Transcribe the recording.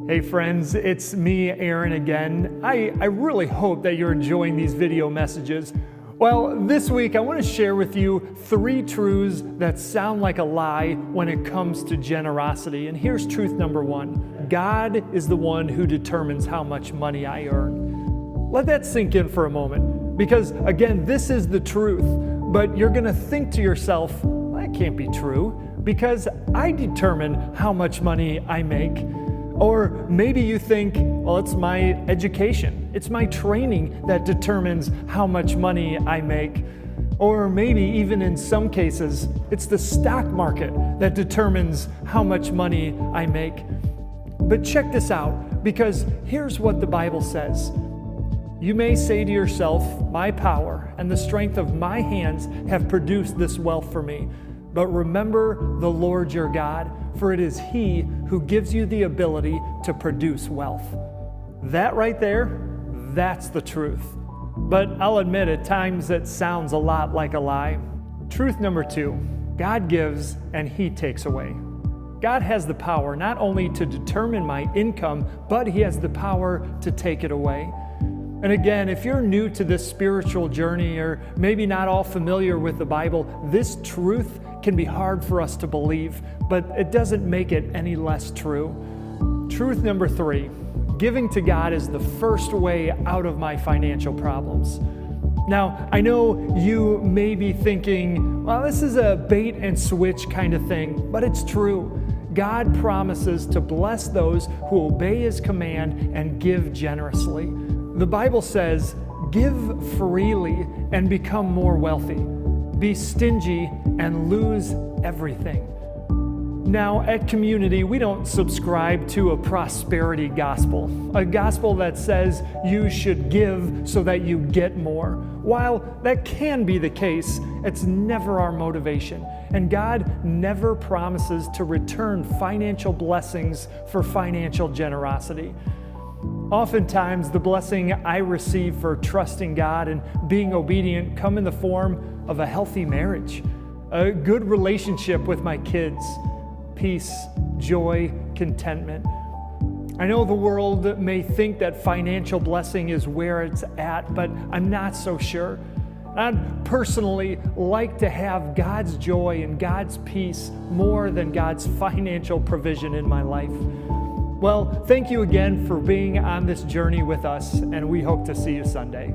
Hey friends, it's me, Aaron, again. I really hope that you're enjoying these video messages. Well, this week I want to share with you 3 truths that sound like a lie when it comes to generosity. And here's truth number 1. God is the one who determines how much money I earn. Let that sink in for a moment, because again, this is the truth. But you're going to think to yourself, well, that can't be true, because I determine how much money I make. Or maybe you think, well, it's my education, it's my training that determines how much money I make. Or maybe even in some cases, it's the stock market that determines how much money I make. But check this out, because here's what the Bible says. You may say to yourself, my power and the strength of my hands have produced this wealth for me. But remember the Lord your God, for it is He who gives you the ability to produce wealth. That right there, that's the truth. But I'll admit at times it sounds a lot like a lie. Truth number 2, God gives and He takes away. God has the power not only to determine my income, but He has the power to take it away. And again, if you're new to this spiritual journey or maybe not all familiar with the Bible, this truth can be hard for us to believe, but it doesn't make it any less true. Truth number 3, giving to God is the first way out of my financial problems. Now, I know you may be thinking, well, this is a bait and switch kind of thing, but it's true. God promises to bless those who obey His command and give generously. The Bible says, give freely and become more wealthy. Be stingy and lose everything. Now, at Community, we don't subscribe to a prosperity gospel, a gospel that says you should give so that you get more. While that can be the case, it's never our motivation. And God never promises to return financial blessings for financial generosity. Oftentimes, the blessing I receive for trusting God and being obedient come in the form of a healthy marriage, a good relationship with my kids, peace, joy, contentment. I know the world may think that financial blessing is where it's at, but I'm not so sure. I'd personally like to have God's joy and God's peace more than God's financial provision in my life. Well, thank you again for being on this journey with us, and we hope to see you Sunday.